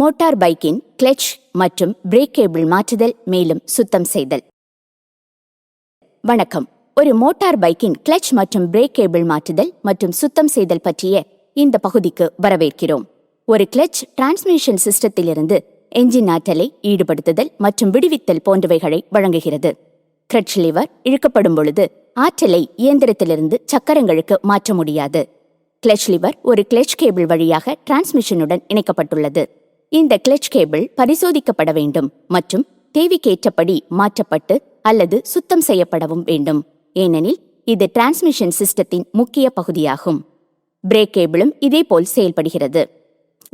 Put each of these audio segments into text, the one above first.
Motor பைக்கின் clutch மற்றும் break cable மாற்றுதல் மேலும் சுத்தம் செய்தல். வணக்கம். ஒரு மோட்டார் பைக்கின் கிளட்ச் மற்றும் பிரேக் கேபிள் மாற்றுதல் மற்றும் சுத்தம் செய்தல் பற்றிய இந்த பகுதிக்கு வரவேற்கிறோம். ஒரு கிளட்ச் டிரான்ஸ்மிஷன் சிஸ்டத்திலிருந்து என்ஜின் ஆற்றலை ஈடுபடுத்துதல் மற்றும் விடுவித்தல் போன்றவைகளை வழங்குகிறது. கிளட்ச் லிவர் இழுக்கப்படும் பொழுது ஆற்றலை இயந்திரத்திலிருந்து சக்கரங்களுக்கு மாற்ற முடியாது. கிளட்ச் லிவர் ஒரு கிளட்ச் கேபிள் வழியாக டிரான்ஸ்மிஷனுடன் இணைக்கப்பட்டுள்ளது. இந்த கிளட்ச் கேபிள் பரிசோதிக்கப்பட வேண்டும் மற்றும் தேவைக்கேற்றபடி மாற்றப்பட்டு அல்லது சுத்தம் செய்யப்படவும் வேண்டும், ஏனெனில் இது டிரான்ஸ்மிஷன் சிஸ்டத்தின் முக்கிய பகுதியாகும். பிரேக் கேபிளும் இதேபோல் செயல்படுகிறது.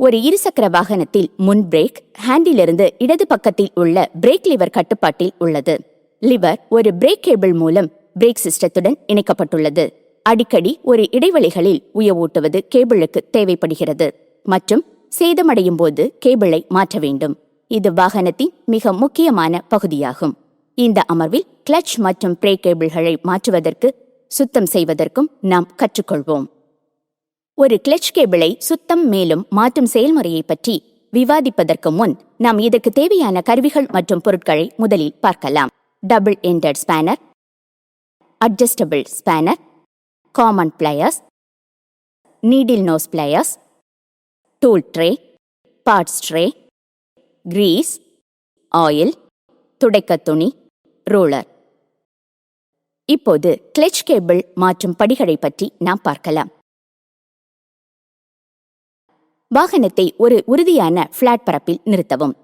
ஒரு இருசக்கர வாகனத்தில் முன் பிரேக் ஹேண்டிலிருந்து இடது பக்கத்தில் உள்ள பிரேக் லிவர் கட்டுப்பாட்டில் உள்ளது. லிவர் ஒரு பிரேக் கேபிள் மூலம் பிரேக் சிஸ்டத்துடன் இணைக்கப்பட்டுள்ளது. அடிக்கடி ஒரு இடைவெளிகளில் உயவூட்டுவது கேபிளுக்கு தேவைப்படுகிறது மற்றும் சேதமடையும் போது கேபிளை மாற்ற வேண்டும். இது வாகனத்தின் மிக முக்கியமான பகுதியாகும். இந்த அமர்வில் கிளட்ச் மற்றும் பிரேக் கேபிள்களை மாற்றுவதற்கு சுத்தம் செய்வதற்கும் நாம் கற்றுக்கொள்வோம். ஒரு கிளட்ச் கேபிளை சுத்தம் மேலும் மாற்றும் செயல்முறையை பற்றி விவாதிப்பதற்கு முன் நாம் இதற்கு தேவையான கருவிகள் மற்றும் பொருட்களை முதலில் பார்க்கலாம். Double ended spanner, adjustable spanner, common pliers, needle nose pliers, tool tray, parts tray, grease, oil, துடைக்க துணி, ரோலர். இப்போது கிளட்ச் கேபிள் மாற்றும் படிகளை பற்றி நாம் பார்க்கலாம். வாகனத்தை ஒரு உறுதியான பிளாட் பரப்பில் நிறுத்தவும்.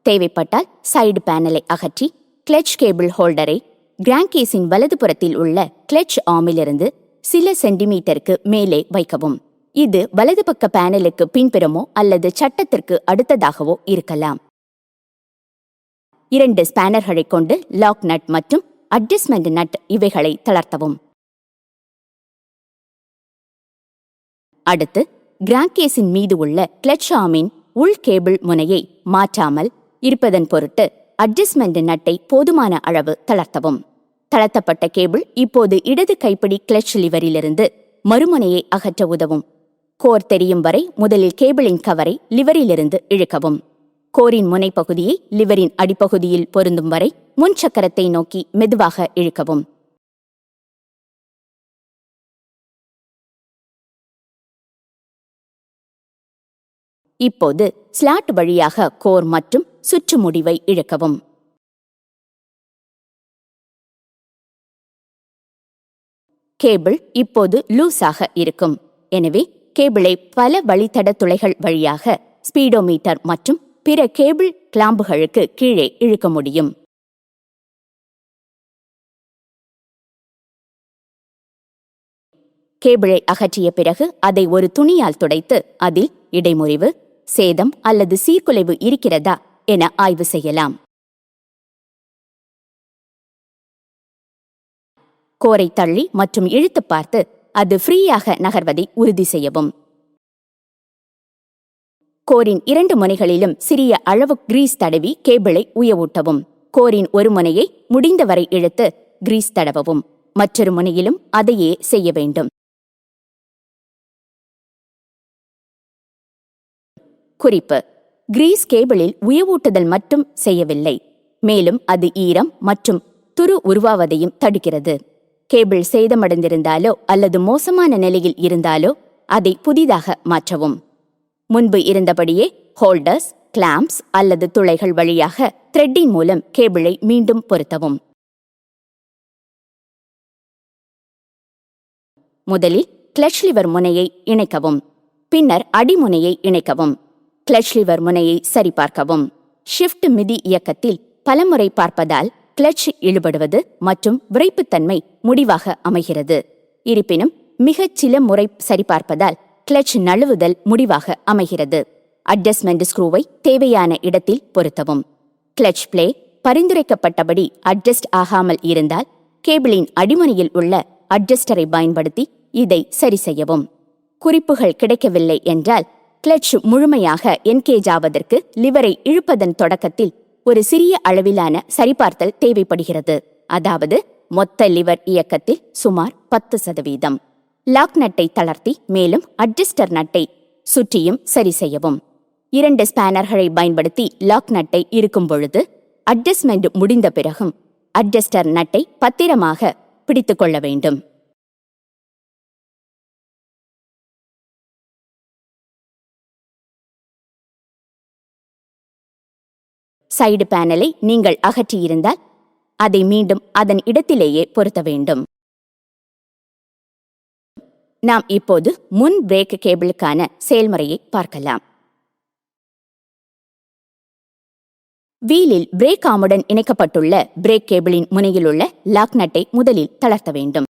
தேவைப்பட்டால் சைடு பேனலை அகற்றி கிளட்ச் கேபிள் ஹோல்டரை கிராங்கேஸின் வலதுபுறத்தில் உள்ள கிளட்ச் ஆர்மிலிருந்து சில சென்டிமீட்டருக்கு மேலே வைக்கவும். இது வலது பக்க பேனலுக்கு பின்புறமோ அல்லது சட்டத்திற்கு அடுத்ததாகவோ இருக்கலாம். 2 ஸ்பேனர்களை கொண்டு லாக் நட் மற்றும் அட்ஜஸ்ட்மெண்ட் நட் இவைகளை தளர்த்தவும். அடுத்து கிராங்கேஸின் மீது உள்ள கிளட்ச் ஆர்மின் உள் கேபிள் முனையை மாற்றாமல் இருப்பதன் பொருட்டு அட்ஜஸ்ட்மெண்ட் நட்டை போதுமான அளவு தளர்த்தவும். தளர்த்தப்பட்ட கேபிள் இப்போது இடது கைப்பிடி கிளட்ச் லிவரிலிருந்து மறுமுனையை அகற்ற உதவும். கோர் தெரியும் வரை முதலில் கேபிளின் கவரை லிவரிலிருந்து இழுக்கவும். கோரின் முனைப்பகுதியை லிவரின் அடிப்பகுதியில் பொருந்தும் வரை முன் சக்கரத்தை நோக்கி மெதுவாக இழுக்கவும். இப்போது ஸ்லாட் வழியாக கோர் மற்றும் சுற்று முடிவை இழுக்கவும். கேபிள் இப்போது லூஸாக இருக்கும். எனவே கேபிளை பல வழித்தட துளைகள் வழியாக ஸ்பீடோமீட்டர் மற்றும் பிற கேபிள் கிளாம்புகளுக்கு கீழே இழுக்க முடியும். கேபிளை அகற்றிய பிறகு அதை ஒரு துணியால் துடைத்து அதில் இடைமுறிவு, சேதம் அல்லது சீர்குலைவு இருக்கிறதா என ஆய்வு செய்யலாம். கோரை தள்ளி மற்றும் இழுத்து பார்த்து அது ஃப்ரீயாக நகர்வதை உறுதி செய்யவும். கோரின் 2 முனைகளிலும் சிறிய அளவு கிரீஸ் தடவி கேபிளை உயவூட்டவும். கோரின் ஒரு முனையை முடிந்தவரை இழுத்து கிரீஸ் தடவவும். மற்றொரு முனையிலும் அதையே செய்ய வேண்டும். குறிப்பு: கிரீஸ் கேபிளில் உயவூட்டுதல் மட்டும் செய்யவில்லை, மேலும் அது ஈரம் மற்றும் துரு உருவாவதையும் தடுக்கிறது. கேபிள் சேதமடைந்திருந்தாலோ அல்லது மோசமான நிலையில் இருந்தாலோ அதை புதிதாக மாற்றவும். முன்பு இருந்தபடியே ஹோல்டர்ஸ், கிளாம்ப்ஸ் அல்லது துளைகள் வழியாக த்ரெட்டின் மூலம் கேபிளை மீண்டும் பொருத்தவும். முதலில் கிளட்ச் லிவர் முனையை இணைக்கவும். பின்னர் அடிமுனையை இணைக்கவும். கிளட்ச் லிவர் முனையை சரிபார்க்கவும். ஷிஃப்ட் மிதி இயக்கத்தில் பலமுறை பார்ப்பதால் கிளட்ச் இழுபடுவது மற்றும் விறைப்புத்தன்மை முடிவாக அமைகிறது. இருப்பினும் மிகச் சில முறை சரிபார்ப்பதால் கிளட்ச் நழுவுதல் முடிவாக அமைகிறது. அட்ஜஸ்ட்மெண்ட் ஸ்க்ரூவை தேவையான இடத்தில் பொருத்தவும். கிளட்ச் பிளே பரிந்துரைக்கப்பட்டபடி அட்ஜஸ்ட் ஆகாமல் இருந்தால் கேபிளின் அடிமுனையில் உள்ள அட்ஜஸ்டரை பயன்படுத்தி இதை சரி செய்யவும். குறிப்புகள் கிடைக்கவில்லை என்றால் கிளட்ச் முழுமையாக என்கேஜ் ஆவதற்கு லிவரை இழுப்பதன் தொடக்கத்தில் ஒரு சிறிய அளவிலான சரிபார்த்தல் தேவைப்படுகிறது. அதாவது மொத்த லிவர் இயக்கத்தில் சுமார் 10%. லாக் நட்டை தளர்த்தி மேலும் அட்ஜஸ்டர் நட்டை சுற்றியும் சரி செய்யவும். 2 ஸ்பேனர்களை பயன்படுத்தி லாக் நட்டை இருக்கும் பொழுது அட்ஜஸ்ட்மெண்ட் முடிந்த பிறகும் அட்ஜஸ்டர் நட்டை பத்திரமாக பிடித்துக் கொள்ள வேண்டும். சைடு பேனலை நீங்கள் அகற்றியிருந்தால் அதை மீண்டும் அதன் இடத்திலேயே பொருத்த வேண்டும். நாம் இப்போது முன் பிரேக் கேபிளுக்கான செயல்முறையை பார்க்கலாம். வீலில் பிரேக் ஆமுடன் இணைக்கப்பட்டுள்ள பிரேக் கேபிளின் முனையில் உள்ள லாக் நட்டை முதலில் தளர்த்த வேண்டும்.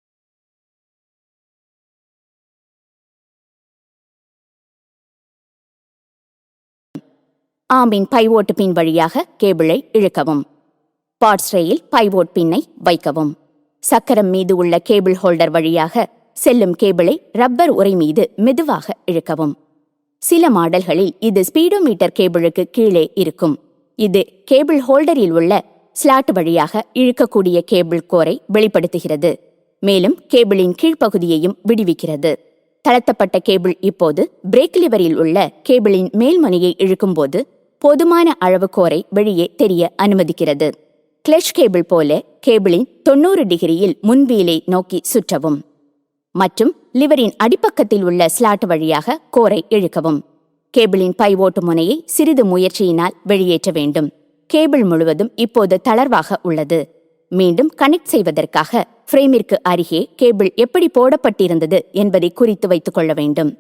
ஆமின் பைவோட் பின் வழியாக கேபிளை இழுக்கவும். பார்ட்ஸ் ரேயில் பைவோட் பின்னை வைக்கவும். சக்கரம் மீது உள்ள கேபிள் ஹோல்டர் வழியாக செல்லும் கேபிளை ரப்பர் உறை மீது மெதுவாக இழுக்கவும். சில மாடல்களில் இது ஸ்பீடோமீட்டர் கேபிளுக்கு கீழே இருக்கும். இது கேபிள் ஹோல்டரில் உள்ள ஸ்லாட் வழியாக இழுக்கக்கூடிய கேபிள் கோரை வெளிப்படுத்துகிறது. மேலும் கேபிளின் கீழ்ப்பகுதியையும் விடுவிக்கிறது. தளர்த்தப்பட்ட கேபிள் இப்போது பிரேக் லிவரில் உள்ள கேபிளின் மேல்முனையை இழுக்கும்போது போதுமான அளவு கோரை வெளியே தெரிய அனுமதிக்கிறது. கிளட்ச் கேபிள் போல கேபிளின் 90 டிகிரியில் முன்வீலை நோக்கி சுற்றவும் மற்றும் லிவரின் அடிப்பக்கத்தில் உள்ள ஸ்லாட் வழியாக கோரை இழுக்கவும். கேபிளின் பைவோட்டு முனையை சிறிது முயற்சியினால் வெளியேற்ற வேண்டும். கேபிள் முழுவதும் இப்போது தளர்வாக உள்ளது. மீண்டும் கனெக்ட் செய்வதற்காக ஃப்ரேமிற்கு அருகே கேபிள் எப்படி போடப்பட்டிருந்தது என்பதை குறித்து வைத்துக் கொள்ள வேண்டும்.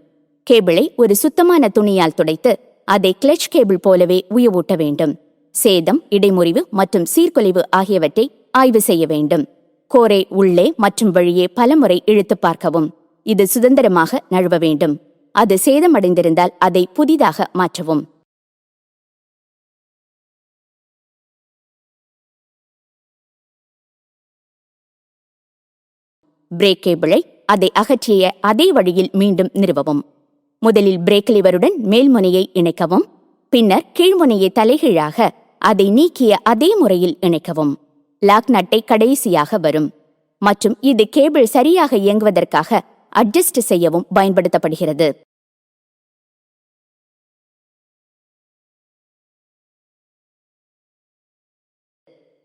கேபிளை ஒரு சுத்தமான துணியால் துடைத்து அதை கிளட்ச் கேபிள் போலவே உயவூட்ட வேண்டும். சேதம், இடைமுறிவு மற்றும் சீர்குலைவு ஆகியவற்றை ஆய்வு செய்ய வேண்டும். கோரை உள்ளே மற்றும் வெளியே பலமுறை இழுத்து பார்க்கவும். இது சுதந்திரமாக நழுவ வேண்டும். அது சேதமடைந்திருந்தால் அதை புதிதாக மாற்றவும். பிரேக் கேபிளை அதை அகற்றிய அதே வழியில் மீண்டும் நிறுவவும். முதலில் பிரேக் லிவருடன் மேல்முனையை இணைக்கவும். பின்னர் கீழ்முனையை தலைகீழாக அதை நீக்கிய அதே முறையில் இணைக்கவும். லாக் நட்டை கடைசியாக வரும் மற்றும் இது கேபிள் சரியாக இயங்குவதற்காக அட்ஜஸ்ட் செய்யவும் பயன்படுத்தப்படுகிறது.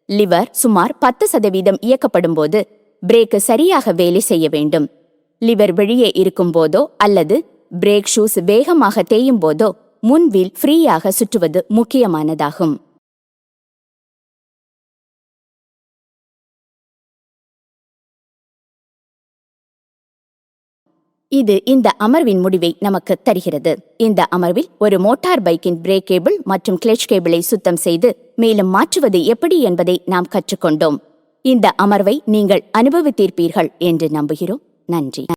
லிவர் சுமார் 10% இயக்கப்படும் போது பிரேக் சரியாக வேலை செய்ய வேண்டும். லிவர் வெளியே இருக்கும் போதோ அல்லது பிரேக் ஷூஸ் வேகமாக தேயும் போதோ முன்வீல் ஃப்ரீயாக சுற்றுவது முக்கியமானதாகும். இது இந்த அமர்வின் முடிவை நமக்கு தருகிறது. இந்த அமர்வில் ஒரு மோட்டார் பைக்கின் பிரேக் கேபிள் மற்றும் கிளட்ச் கேபிளை சுத்தம் செய்து மேலும் மாற்றுவது எப்படி என்பதை நாம் கற்றுக்கொண்டோம். இந்த அமர்வை நீங்கள் அனுபவித்திருப்பீர்கள் என்று நம்புகிறோம். நன்றி.